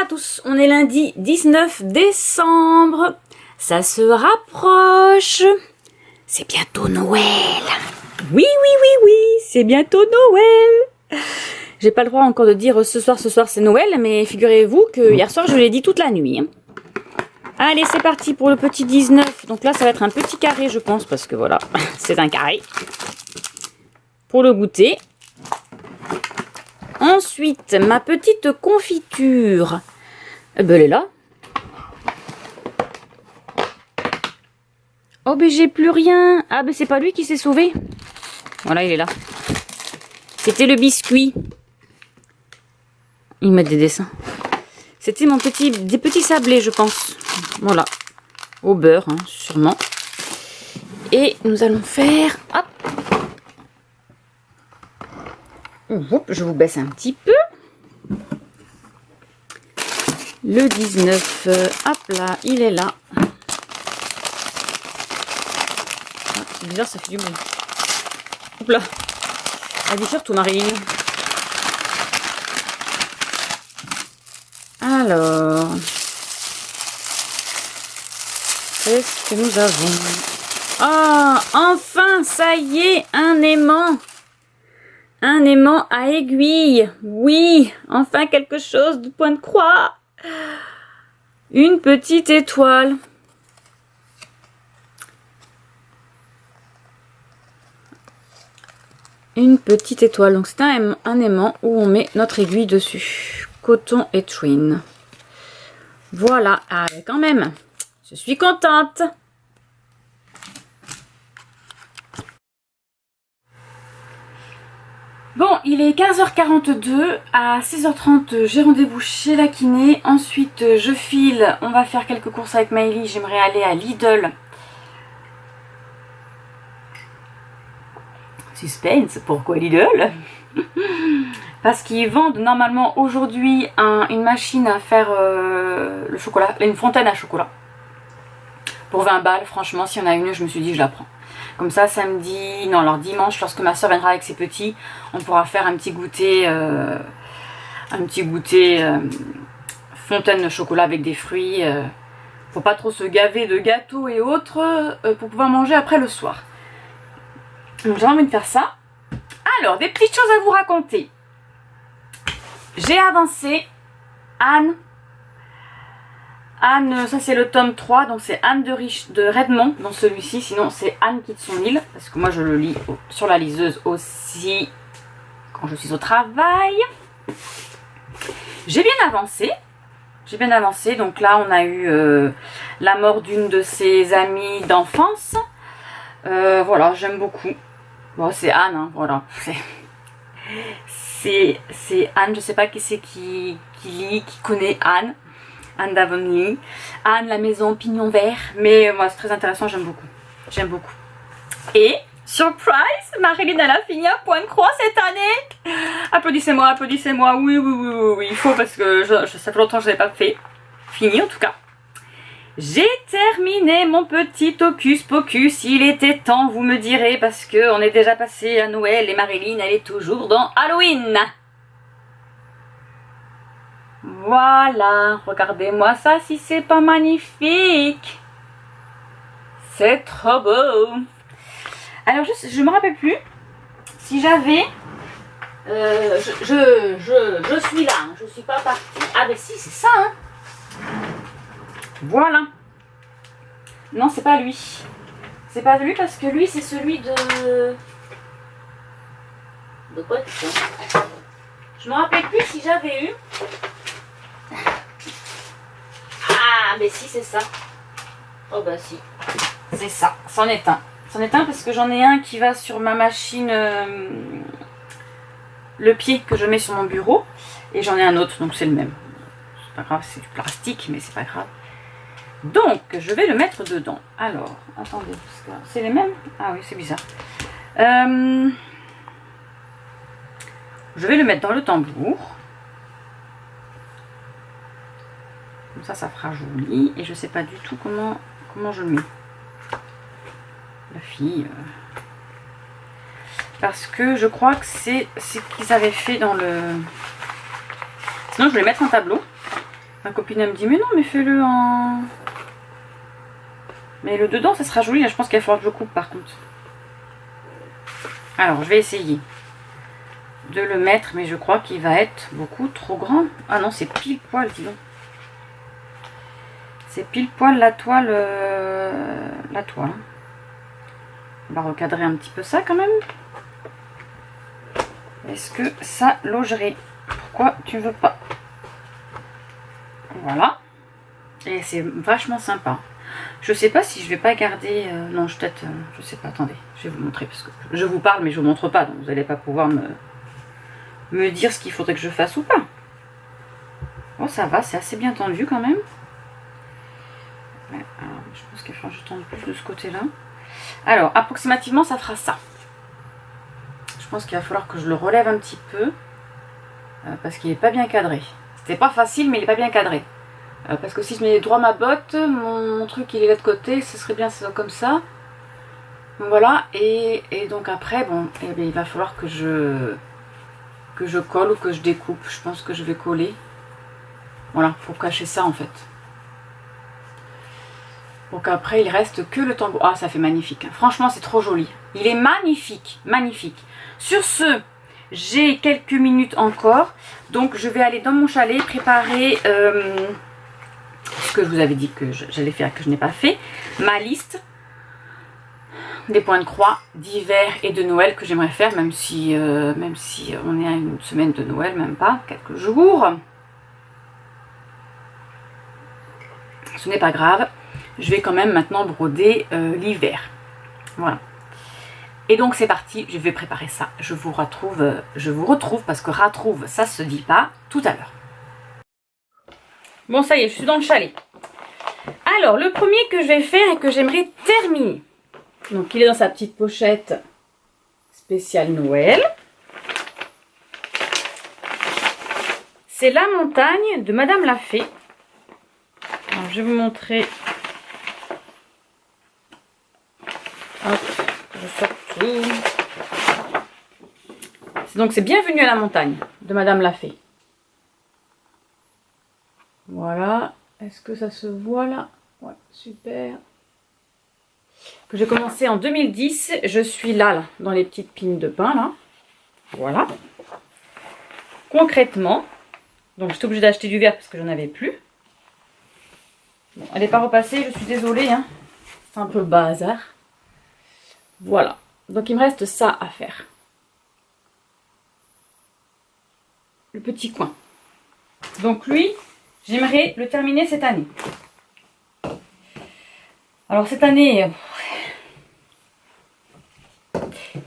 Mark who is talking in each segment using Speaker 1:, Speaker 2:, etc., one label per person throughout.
Speaker 1: à tous, on est lundi 19 décembre, ça se rapproche, c'est bientôt Noël. Oui, c'est bientôt Noël. J'ai pas le droit encore de dire ce soir c'est Noël, mais figurez-vous que hier soir je l'ai dit toute la nuit. Allez, c'est parti pour le petit 19, donc là ça va être un petit carré je pense, parce que voilà, c'est un carré. Pour le goûter. Ensuite, ma petite confiture. Eh ben, elle est là. Oh, ben j'ai plus rien. Ah, ben c'est pas lui qui s'est sauvé. Voilà, il est là. C'était le biscuit. Ils mettent des dessins. C'était des petits sablés, je pense. Voilà. Au beurre, hein, sûrement. Et nous allons faire... Hop. Je vous baisse un petit peu. Le 19, hop là, il est là. Ah, c'est bizarre, ça fait du bruit. Hop là. Elle dit surtout Marilyn. Alors, qu'est-ce que nous avons? Ah, enfin, ça y est, un aimant. Un aimant à aiguille. Oui, enfin quelque chose de point de croix. Une petite étoile. Une petite étoile. Donc c'est un aimant où on met notre aiguille dessus. Coton et twine. Voilà. Ah, quand même. Je suis contente. Bon, il est 15h42, à 16h30 j'ai rendez-vous chez la kiné, ensuite je file, on va faire quelques courses avec Maëlie, j'aimerais aller à Lidl. Suspense, pourquoi Lidl? Parce qu'ils vendent normalement aujourd'hui une machine à faire le chocolat, une fontaine à chocolat. Pour 20 balles, franchement, s'il y en a une, je me suis dit je la prends. Comme ça, samedi, non, alors dimanche, lorsque ma soeur viendra avec ses petits, on pourra faire un petit goûter fontaine de chocolat avec des fruits. Faut pas trop se gaver de gâteaux et autres pour pouvoir manger après le soir. Donc j'ai envie de faire ça. Alors, des petites choses à vous raconter. J'ai avancé Anne, ça c'est le tome 3, donc c'est Anne de Redmond dans celui-ci, sinon c'est Anne quitte son île, parce que moi je le lis sur la liseuse aussi quand je suis au travail. J'ai bien avancé, donc là on a eu la mort d'une de ses amies d'enfance. Voilà, j'aime beaucoup. Bon, c'est Anne, hein, voilà. C'est Anne, je sais pas qui c'est qui lit, qui connaît Anne. Anne d'Avonlea, Anne la maison pignon vert, mais moi c'est très intéressant, j'aime beaucoup. Et surprise, Marilyn elle a fini à point de croix cette année. Applaudissez-moi, oui, il faut, parce que ça fait longtemps que je n'avais pas fini en tout cas. J'ai terminé mon petit hocus pocus, il était temps, vous me direz, parce que on est déjà passé à Noël et Marilyn elle est toujours dans Halloween. Voilà, regardez-moi ça si c'est pas magnifique. C'est trop beau. Alors je me rappelle plus si j'avais... je suis là, hein, je suis pas partie. Ah ben si, c'est ça, hein. Voilà. Non, c'est pas lui. C'est pas lui parce que lui c'est celui de... De quoi ça? Je me rappelle plus si j'avais eu... Ah, mais si, c'est ça. Oh, bah si. C'est ça. C'en est un. C'en est un parce que j'en ai un qui va sur ma machine, le pied que je mets sur mon bureau. Et j'en ai un autre, donc c'est le même. C'est pas grave, c'est du plastique, mais c'est pas grave. Donc, je vais le mettre dedans. Alors, attendez, parce que c'est les mêmes? Ah oui, c'est bizarre. Je vais le mettre dans le tambour. Comme ça fera joli. Et je sais pas du tout comment je le mets. La fille. Parce que je crois que c'est ce qu'ils avaient fait dans le... Sinon, je vais mettre un tableau. Ma copine elle me dit mais non mais fais-le en... Mais le dedans ça sera joli, là je pense qu'il va falloir que je coupe par contre. Alors je vais essayer de le mettre, mais je crois qu'il va être beaucoup trop grand. Ah non c'est pile poil, dis donc. C'est pile poil la toile. La toile. On va recadrer un petit peu ça quand même. Est-ce que ça logerait? Pourquoi tu veux pas? Voilà. Et c'est vachement sympa. Je sais pas si je vais pas garder... non, je peut-être... je sais pas, attendez. Je vais vous montrer parce que je vous parle mais je vous montre pas. Donc vous n'allez pas pouvoir me dire ce qu'il faudrait que je fasse ou pas. Oh ça va, c'est assez bien tendu quand même. Ouais, alors, je pense qu'il faudra que je tende plus de ce côté-là. Alors, approximativement, ça fera ça. Je pense qu'il va falloir que je le relève un petit peu. Parce qu'il n'est pas bien cadré. C'était pas facile, mais il n'est pas bien cadré. Parce que si je mets droit ma botte, mon truc il est là de côté, ce serait bien comme ça. Donc, voilà, et donc après, bon, eh bien, il va falloir que je colle ou que je découpe. Je pense que je vais coller. Voilà, pour cacher ça en fait. Donc après il reste que le tambour. Ah ça fait magnifique. Franchement c'est trop joli. Il est magnifique. Magnifique. Sur ce, j'ai quelques minutes encore. Donc je vais aller dans mon chalet préparer ce que je vous avais dit que j'allais faire, que je n'ai pas fait. Ma liste des points de croix d'hiver et de Noël que j'aimerais faire. Même si on est à une semaine de Noël, même pas, quelques jours. Ce n'est pas grave. Je vais quand même maintenant broder l'hiver. Voilà. Et donc c'est parti, je vais préparer ça. Je vous retrouve parce que retrouve, ça se dit pas, tout à l'heure. Bon ça y est, je suis dans le chalet. Alors le premier que je vais faire et que j'aimerais terminer. Donc il est dans sa petite pochette spéciale Noël. C'est la montagne de Madame la Fée. Alors, je vais vous montrer. Hop, je sors tout. Donc c'est Bienvenue à la montagne de Madame la Fée. Voilà. Est-ce que ça se voit là? Ouais, super. Que j'ai commencé en 2010. Je suis là, dans les petites pines de pin là. Voilà. Concrètement, donc j'étais obligée d'acheter du verre parce que j'en avais plus. Bon, elle n'est pas repassée, je suis désolée. Hein. C'est un peu le bazar. Voilà. Donc il me reste ça à faire. Le petit coin. Donc lui, j'aimerais le terminer cette année. Alors cette année,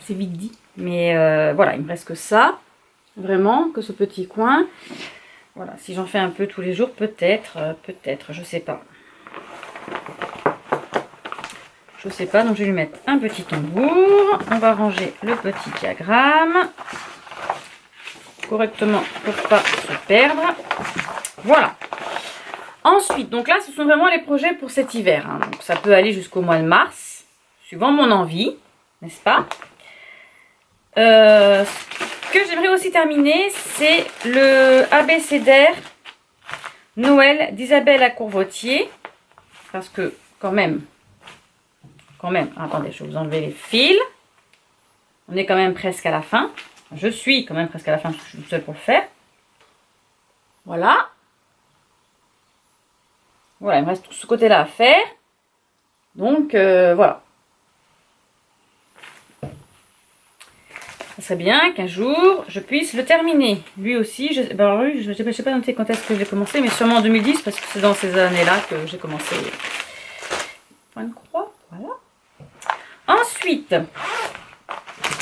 Speaker 1: c'est vite dit. Mais voilà, il me reste que ça. Vraiment, que ce petit coin. Voilà, si j'en fais un peu tous les jours, peut-être, je sais pas. Je sais pas, donc je vais lui mettre un petit tambour. On va ranger le petit diagramme correctement pour pas se perdre. Voilà. Ensuite, donc là, ce sont vraiment les projets pour cet hiver. Hein. Donc ça peut aller jusqu'au mois de mars, suivant mon envie, n'est-ce pas? Ce que j'aimerais aussi terminer, c'est le abécédaire Noël d'Isabelle à Courvotier. Parce que, quand même, attendez, je vais vous enlever les fils. On est quand même presque à la fin. Je suis quand même presque à la fin, parce que je suis toute seule pour le faire. Voilà. Voilà, il me reste tout ce côté-là à faire. Donc, voilà. Ça serait bien qu'un jour, je puisse le terminer. Lui aussi, je ne sais pas noter quand est-ce que j'ai commencé, mais sûrement en 2010, parce que c'est dans ces années-là que j'ai commencé. Point de croix, voilà. Ensuite,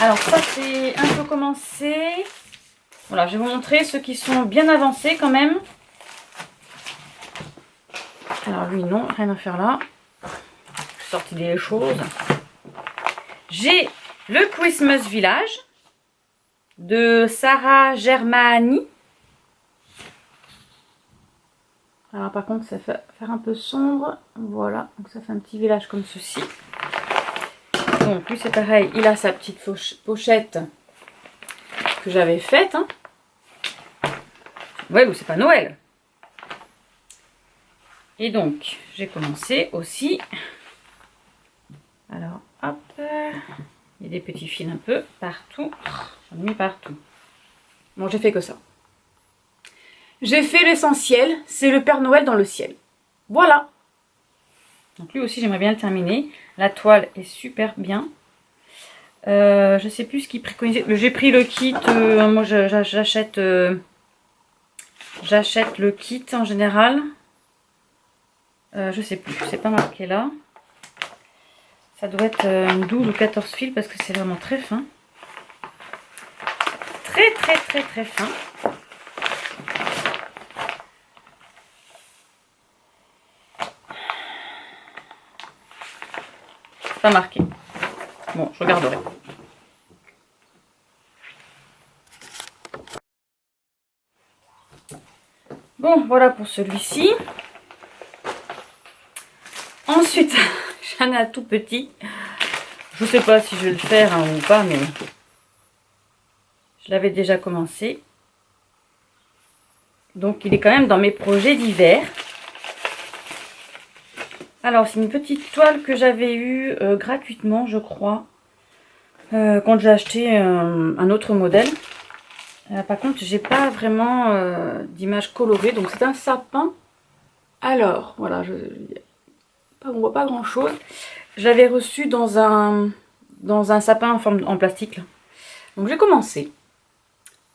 Speaker 1: alors ça c'est un peu commencé. Voilà, je vais vous montrer ceux qui sont bien avancés quand même. Alors lui non, rien à faire là. Je suis sortie des choses. J'ai le Christmas Village de Sarah Germani. Alors par contre ça fait faire un peu sombre. Voilà, donc ça fait un petit village comme ceci. Donc lui c'est pareil, il a sa petite pochette que j'avais faite. Hein. Ouais, c'est pas Noël. Et donc, j'ai commencé aussi. Alors, hop. Il y a des petits fils un peu partout. J'en ai mis partout. Bon, j'ai fait que ça. J'ai fait l'essentiel, c'est le Père Noël dans le ciel. Voilà. Donc lui aussi, j'aimerais bien le terminer. La toile est super bien. Je sais plus ce qu'il préconisait. J'ai pris le kit. Moi, j'achète le kit en général. Je sais plus. C'est pas marqué là. Ça doit être une 12 ou 14 fils parce que c'est vraiment très fin. Très très très très fin. C'est pas marqué. Bon, je regarderai. Bon, voilà pour celui-ci. Ensuite, j'en ai un tout petit. Je sais pas si je vais le faire hein, ou pas, mais je l'avais déjà commencé. Donc, il est quand même dans mes projets d'hiver. Alors, c'est une petite toile que j'avais eue gratuitement, je crois, quand j'ai acheté un autre modèle. Par contre, j'ai pas vraiment d'image colorée, donc c'est un sapin. Alors, voilà, on voit pas grand chose. Je l'avais reçu dans un sapin en plastique. Là. Donc j'ai commencé.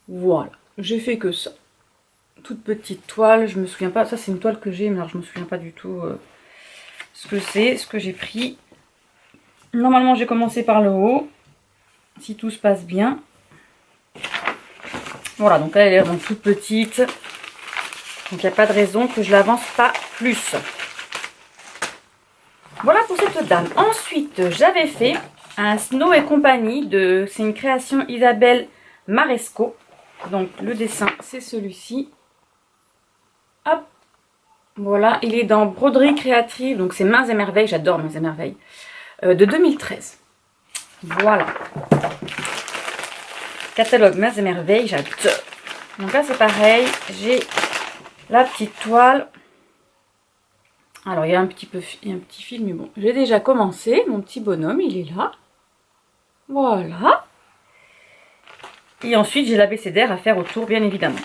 Speaker 1: Voilà, j'ai fait que ça. Toute petite toile, je me souviens pas. Ça c'est une toile que j'ai, mais alors je me souviens pas du tout ce que c'est, ce que j'ai pris. Normalement j'ai commencé par le haut. Si tout se passe bien. Voilà, donc là elle est vraiment toute petite. Donc il n'y a pas de raison que je l'avance pas plus. Voilà pour cette dame. Ensuite, j'avais fait un Snow et compagnie. C'est une création Isabelle Maresco. Donc le dessin, c'est celui-ci. Hop. Voilà, il est dans Broderie Créative. Donc c'est Mains et Merveilles. J'adore Mains et Merveilles. De 2013. Voilà. Catalogue Mains et Merveilles, j'adore. Donc là, c'est pareil. J'ai la petite toile. Alors, il y a un petit fil, mais bon, j'ai déjà commencé. Mon petit bonhomme, il est là. Voilà. Et ensuite, j'ai l'abécédaire à faire autour, bien évidemment.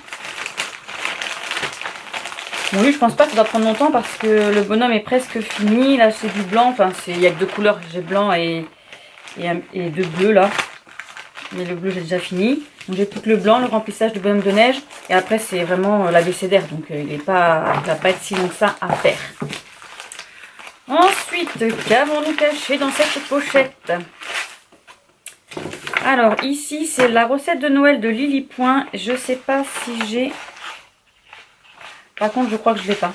Speaker 1: Bon, lui, je pense pas que ça doit prendre longtemps parce que le bonhomme est presque fini. Là, c'est du blanc. Enfin, il y a que deux couleurs. J'ai blanc et deux bleus, là. Mais le bleu, j'ai déjà fini. Donc, j'ai plus que le blanc, le remplissage du bonhomme de neige. Et après, c'est vraiment l'abécédaire. Donc, il va pas être si long que ça à faire. Ensuite, qu'avons-nous caché dans cette pochette? Alors, ici, c'est la recette de Noël de Lily Point. Je sais pas si j'ai... Par contre, je crois que je l'ai pas.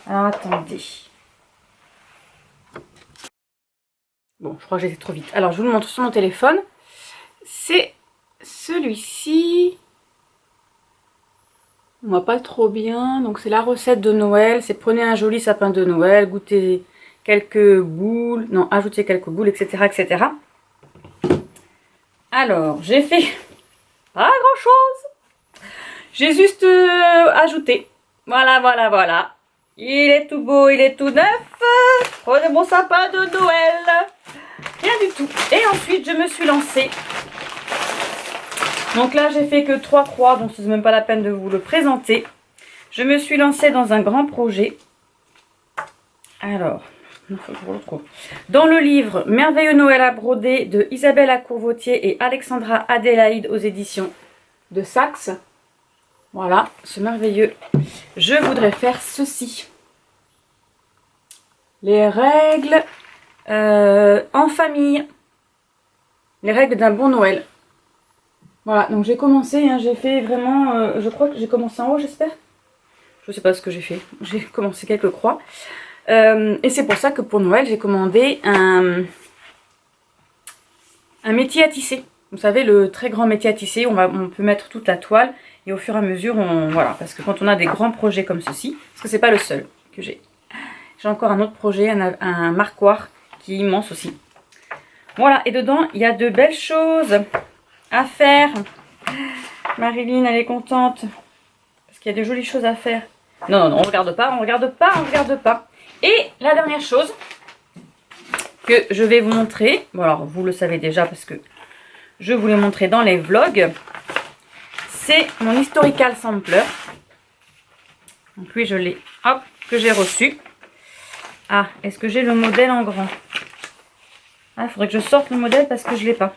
Speaker 1: Alors, attendez. Bon, je crois que j'ai été trop vite. Alors, je vous le montre sur mon téléphone. C'est celui-ci. On voit pas trop bien. Donc, c'est la recette de Noël. C'est prenez un joli sapin de Noël, goûtez quelques boules. Non, ajoutez quelques boules, etc., etc. Alors, j'ai fait pas grand-chose. J'ai juste ajouté. Voilà, voilà, voilà. Il est tout beau, il est tout neuf. Prenez mon sapin de Noël. Rien du tout. Et ensuite, je me suis lancée. Donc là, j'ai fait que 3 croix, donc c'est même pas la peine de vous le présenter. Je me suis lancée dans un grand projet. Alors, il faut que je le retrouve. Dans le livre Merveilleux Noël à broder de Isabelle Acourvautier et Alexandra Adélaïde aux éditions de Saxe. Voilà, ce merveilleux. Je voudrais faire ceci. Les règles en famille. Les règles d'un bon Noël. Voilà, donc j'ai commencé, hein, j'ai fait vraiment, je crois que j'ai commencé en haut, j'espère. Je sais pas ce que j'ai fait, j'ai commencé quelques croix. Et c'est pour ça que pour Noël, j'ai commandé un métier à tisser. Vous savez, le très grand métier à tisser, on peut mettre toute la toile et au fur et à mesure, voilà. Parce que quand on a des grands projets comme ceci, parce que c'est pas le seul que j'ai. J'ai encore un autre projet, un marquoir qui est immense aussi. Voilà, et dedans, il y a de belles choses à faire. Marilyn, elle est contente. Parce qu'il y a de jolies choses à faire. Non, non, non, on regarde pas, on regarde pas, on regarde pas. Et la dernière chose que je vais vous montrer, bon alors vous le savez déjà parce que je vous l'ai montré dans les vlogs, c'est mon historical sampler. Donc lui je l'ai, hop, que j'ai reçu. Ah, est-ce que j'ai le modèle en grand? Ah, il faudrait que je sorte le modèle parce que je l'ai pas.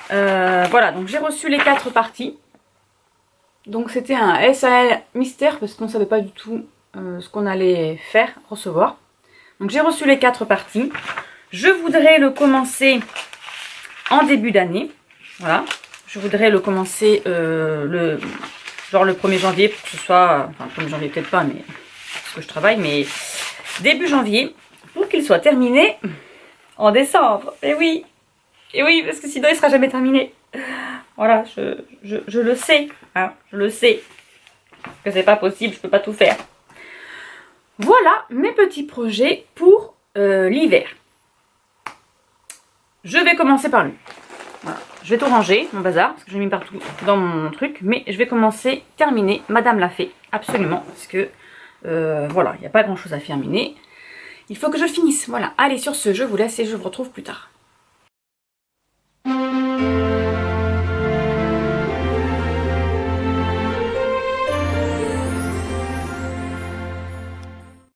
Speaker 1: Voilà, donc j'ai reçu les 4 parties. Donc c'était un SAL mystère parce qu'on ne savait pas du tout ce qu'on allait faire, recevoir. Donc j'ai reçu les 4 parties. Je voudrais le commencer en début d'année. Voilà, je voudrais le commencer genre le 1er janvier pour que ce soit, enfin le 1er janvier peut-être pas, mais parce que je travaille, mais début janvier pour qu'il soit terminé en décembre. Et oui, parce que sinon il sera jamais terminé. Voilà, je le sais, hein, je le sais que c'est pas possible, je peux pas tout faire. Voilà mes petits projets pour l'hiver. Je vais commencer par lui. Voilà. Je vais tout ranger, mon bazar, parce que j'ai mis partout dans mon truc, mais je vais commencer, terminer. Madame l'a fait, absolument, parce que voilà, il n'y a pas grand chose à terminer. Il faut que je finisse. Voilà, allez, sur ce, je vous laisse et je vous retrouve plus tard.